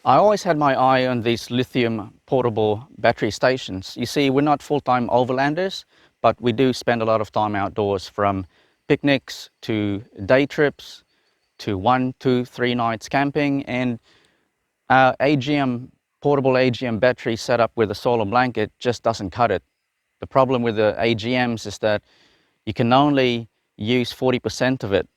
I always had my eye on these lithium portable battery stations. You see, we're not full-time overlanders, but we do spend a lot of time outdoors, from picnics to day trips to 1, 2, 3 nights camping. And our portable AGM battery setup with a solar blanket just doesn't cut it. The problem with the AGMs is that you can only use 40% of it,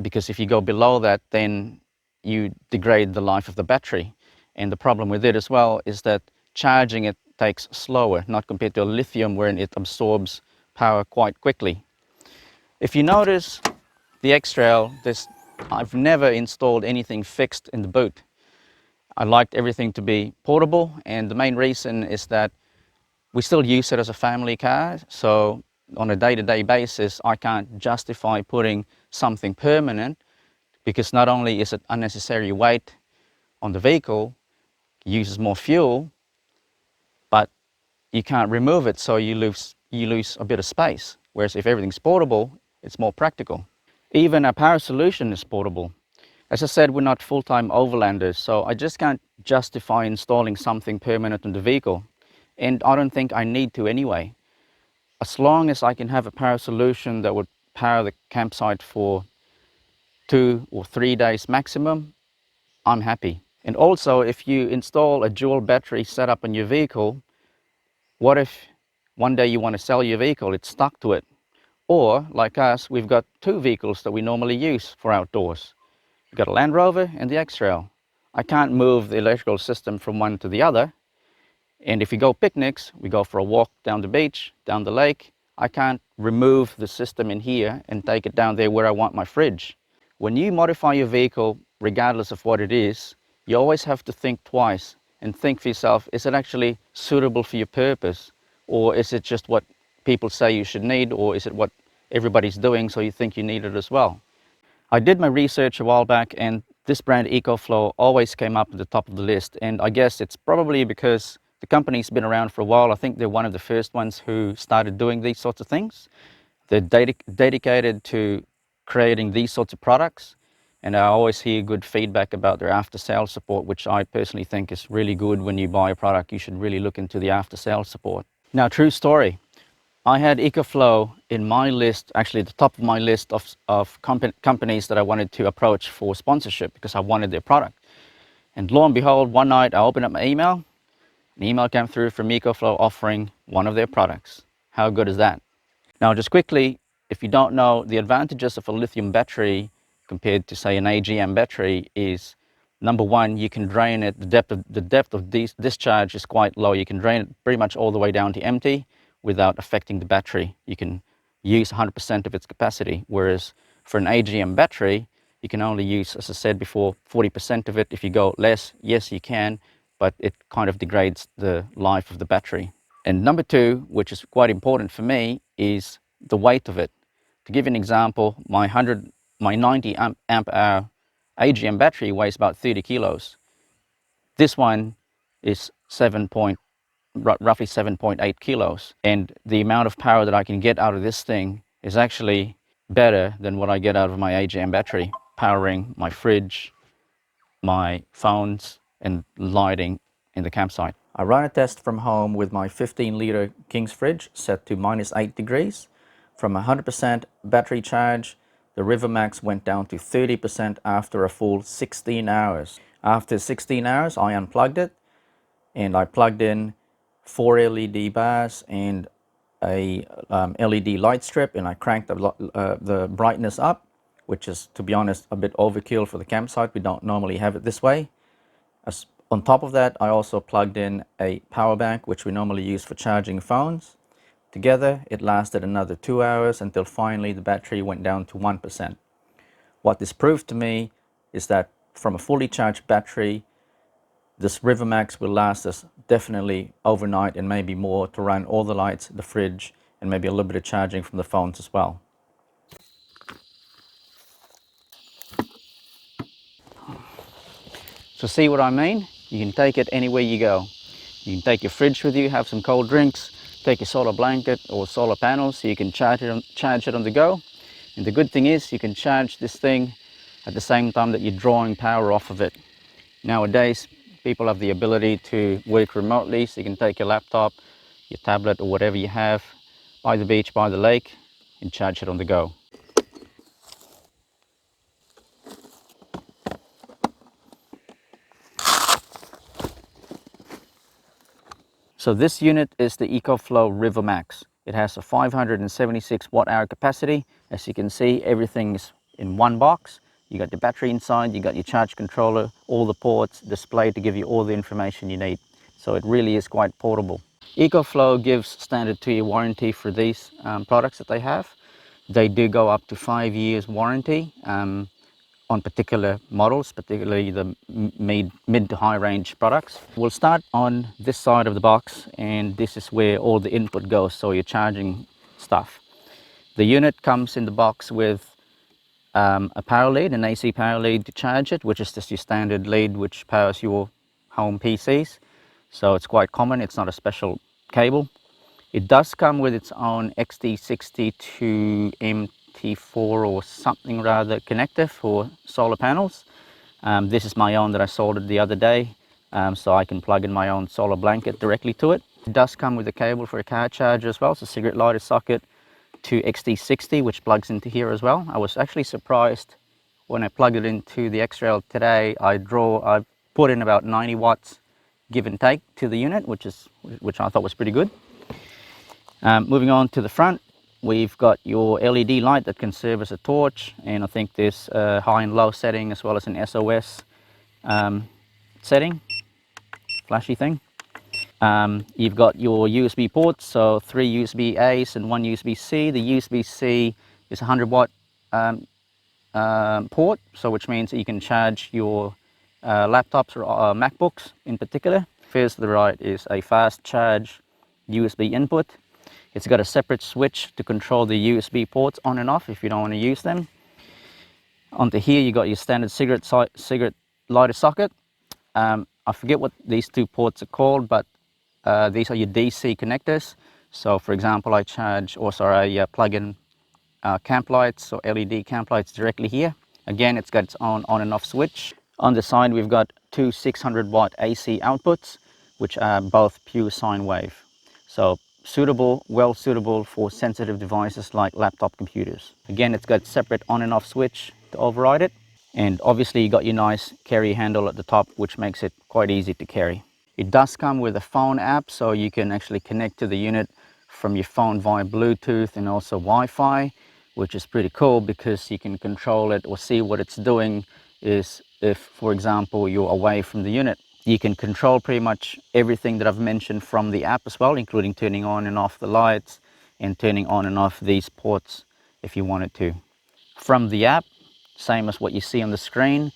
because if you go below that, then you degrade the life of the battery. And the problem with it as well is that charging it takes slower, not compared to a lithium wherein it absorbs power quite quickly. If you notice the X-Trail, I've never installed anything fixed in the boot. I liked everything to be portable, and the main reason is that we still use it as a family car. So on a day-to-day basis, I can't justify putting something permanent, because not only is it unnecessary weight on the vehicle, uses more fuel, but you can't remove it, so you lose a bit of space. Whereas if everything's portable, it's more practical. Even our power solution is portable. As I said, we're not full-time overlanders, so I just can't justify installing something permanent in the vehicle. And I don't think I need to anyway. As long as I can have a power solution that would power the campsite for 2 or 3 days maximum, I'm happy. And also, if you install a dual battery setup on your vehicle, what if one day you want to sell your vehicle, it's stuck to it? Or, like us, we've got 2 vehicles that we normally use for outdoors. We've got a Land Rover and the X-Trail. I can't move the electrical system from one to the other. And if we go picnics, we go for a walk down the beach, down the lake, I can't remove the system in here and take it down there where I want my fridge. When you modify your vehicle, regardless of what it is, you always have to think twice and think for yourself, is it actually suitable for your purpose? Or is it just what people say you should need? Or is it what everybody's doing, so you think you need it as well? I did my research a while back, and this brand Ecoflow always came up at the top of the list. And I guess it's probably because the company's been around for a while. I think they're one of the first ones who started doing these sorts of things. They're dedicated to creating these sorts of products. And I always hear good feedback about their after-sales support, which I personally think is really good. When you buy a product, you should really look into the after-sales support. Now, true story. I had Ecoflow in my list, actually at the top of my list of companies that I wanted to approach for sponsorship, because I wanted their product. And lo and behold, one night I opened up my email. An email came through from Ecoflow offering one of their products. How good is that? Now, just quickly, if you don't know, the advantages of a lithium battery compared to, say, an AGM battery is, number one, you can drain it. The depth of discharge is quite low. You can drain it pretty much all the way down to empty without affecting the battery. You can use 100% of its capacity, whereas for an AGM battery, you can only use, as I said before, 40% of it. If you go less, yes, you can, but it kind of degrades the life of the battery. And number two, which is quite important for me, is the weight of it. To give you an example, my 90 amp hour AGM battery weighs about 30 kilos. This one is roughly 7.8 kilos. And the amount of power that I can get out of this thing is actually better than what I get out of my AGM battery, powering my fridge, my phones, and lighting in the campsite. I ran a test from home with my 15-liter King's fridge set to -8 degrees. From 100% battery charge, the River Max went down to 30% after a full 16 hours. After 16 hours, I unplugged it, and I plugged in 4 LED bars and a LED light strip, and I cranked the brightness up, which is, to be honest, a bit overkill for the campsite. We don't normally have it this way. On top of that, I also plugged in a power bank, which we normally use for charging phones. Together, it lasted another 2 hours until finally the battery went down to 1%. What this proved to me is that from a fully charged battery, this River Max will last us definitely overnight and maybe more, to run all the lights, the fridge, and maybe a little bit of charging from the phones as well. So see what I mean? You can take it anywhere you go. You can take your fridge with you, have some cold drinks, take your solar blanket or solar panels so you can charge it on the go. And the good thing is you can charge this thing at the same time that you're drawing power off of it. Nowadays, people have the ability to work remotely, so you can take your laptop, your tablet or whatever you have by the beach, by the lake, and charge it on the go. So this unit is the Ecoflow River Max. It has a 576 watt hour capacity. As you can see, everything is in one box. You got the battery inside, you got your charge controller, all the ports displayed to give you all the information you need. So it really is quite portable. Ecoflow gives standard 2-year warranty for these products that they have. They do go up to 5 years warranty on particular models, particularly the mid to high range products. We'll start on this side of the box, and this is where all the input goes, so your charging stuff. The unit comes in the box with a power lead, an AC power lead to charge it, which is just your standard lead which powers your home PCs. So it's quite common, it's not a special cable. It does come with its own XT60 to MT4 or something rather connector for solar panels. This is my own that I soldered the other day, so I can plug in my own solar blanket directly to it. It does come with a cable for a car charger as well, so cigarette lighter socket to XT60, which plugs into here as well. I was actually surprised when I plugged it into the X-Rail today. I put in about 90 watts give and take to the unit, which I thought was pretty good. Moving on to the front, we've got your LED light that can serve as a torch, and I think there's a high and low setting as well as an SOS setting, flashy thing. You've got your USB ports, so 3 USB A's and 1 USB C. The USB C is a 100 watt port, so which means that you can charge your laptops or MacBooks in particular. First to the right is a fast charge USB input. It's got a separate switch to control the USB ports on and off if you don't want to use them. Onto here you got your standard cigarette lighter socket. I forget what these two ports are called, but these are your DC connectors. So for example, I plug in camp lights or LED camp lights directly here. Again, it's got its own on and off switch. On the side we've got two 600 watt AC outputs, which are both pure sine wave. So well suitable for sensitive devices like laptop computers. Again, it's got separate on and off switch to override it. And obviously you got your nice carry handle at the top, which makes it quite easy to carry. It does come with a phone app, so you can actually connect to the unit from your phone via Bluetooth and also Wi-Fi, which is pretty cool because you can control it or see what it's doing if, for example, you're away from the unit. You can control pretty much everything that I've mentioned from the app as well, including turning on and off the lights and turning on and off these ports if you wanted to. From the app, same as what you see on the screen,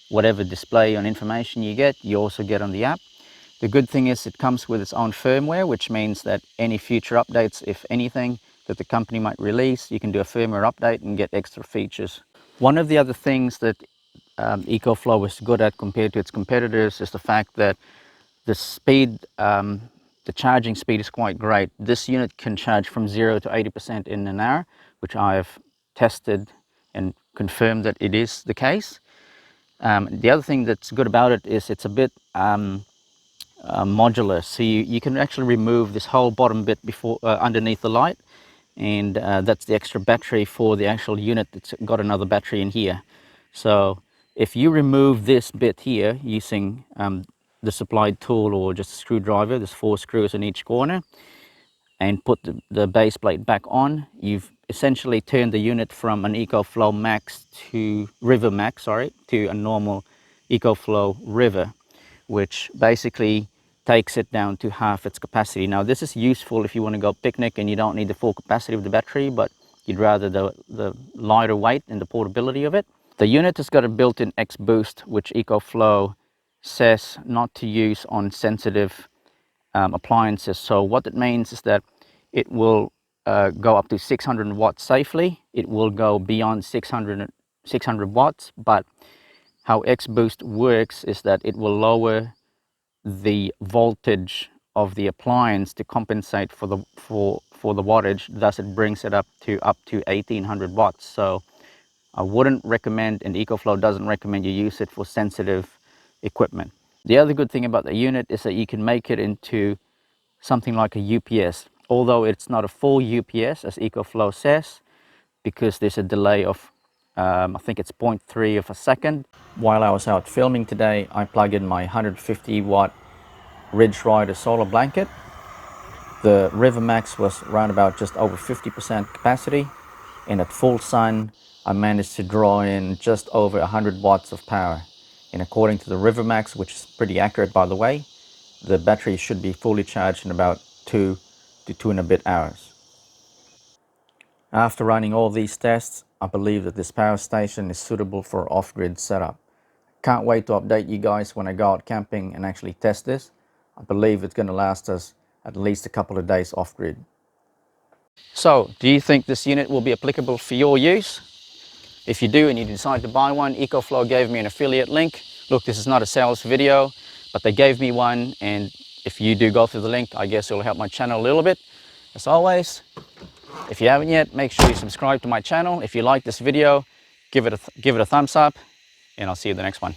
whatever display and information you get, you also get on the app. The good thing is it comes with its own firmware, which means that any future updates, if anything, that the company might release, you can do a firmware update and get extra features. One of the other things that Ecoflow is good at compared to its competitors is the fact that the speed, the charging speed is quite great. This unit can charge from 0 to 80% in an hour, which I have tested and confirmed that it is the case. The other thing that's good about it is it's a bit modular, so you can actually remove this whole bottom bit underneath the light, and that's the extra battery for the actual unit. It's got another battery in here. So if you remove this bit here using the supplied tool or just a screwdriver, there's 4 screws in each corner, and put the base plate back on, you've essentially turned the unit from an Ecoflow Max to River Max, to a normal Ecoflow River, which basically takes it down to half its capacity. Now this is useful if you want to go picnic and you don't need the full capacity of the battery, but you'd rather the lighter weight and the portability of it. The unit has got a built-in X boost, which Ecoflow says not to use on sensitive appliances. So what it means is that it will go up to 600 watts safely. It will go beyond 600 watts, but how X boost works is that it will lower the voltage of the appliance to compensate for the wattage. Thus it brings it up to 1800 watts. So I wouldn't recommend, and Ecoflow doesn't recommend, you use it for sensitive equipment. The other good thing about the unit is that you can make it into something like a UPS, although it's not a full UPS as Ecoflow says, because there's a delay of I think it's 0.3 of a second. While I was out filming today, I plugged in my 150 watt Ridge Rider solar blanket. The River Max was around about just over 50% capacity, and at full sun I managed to draw in just over 100 watts of power. And according to the River Max, which is pretty accurate by the way, the battery should be fully charged in about 2 to 2 and a bit hours. After running all these tests, I believe that this power station is suitable for off-grid setup. Can't wait to update you guys when I go out camping and actually test this. I believe it's going to last us at least a couple of days off-grid. So, do you think this unit will be applicable for your use? If you do and you decide to buy one, Ecoflow gave me an affiliate link. Look, this is not a sales video, but they gave me one, and if you do go through the link, I guess it'll help my channel a little bit. As always, if you haven't yet, make sure you subscribe to my channel. If you like this video, give it a thumbs up, and I'll see you in the next one.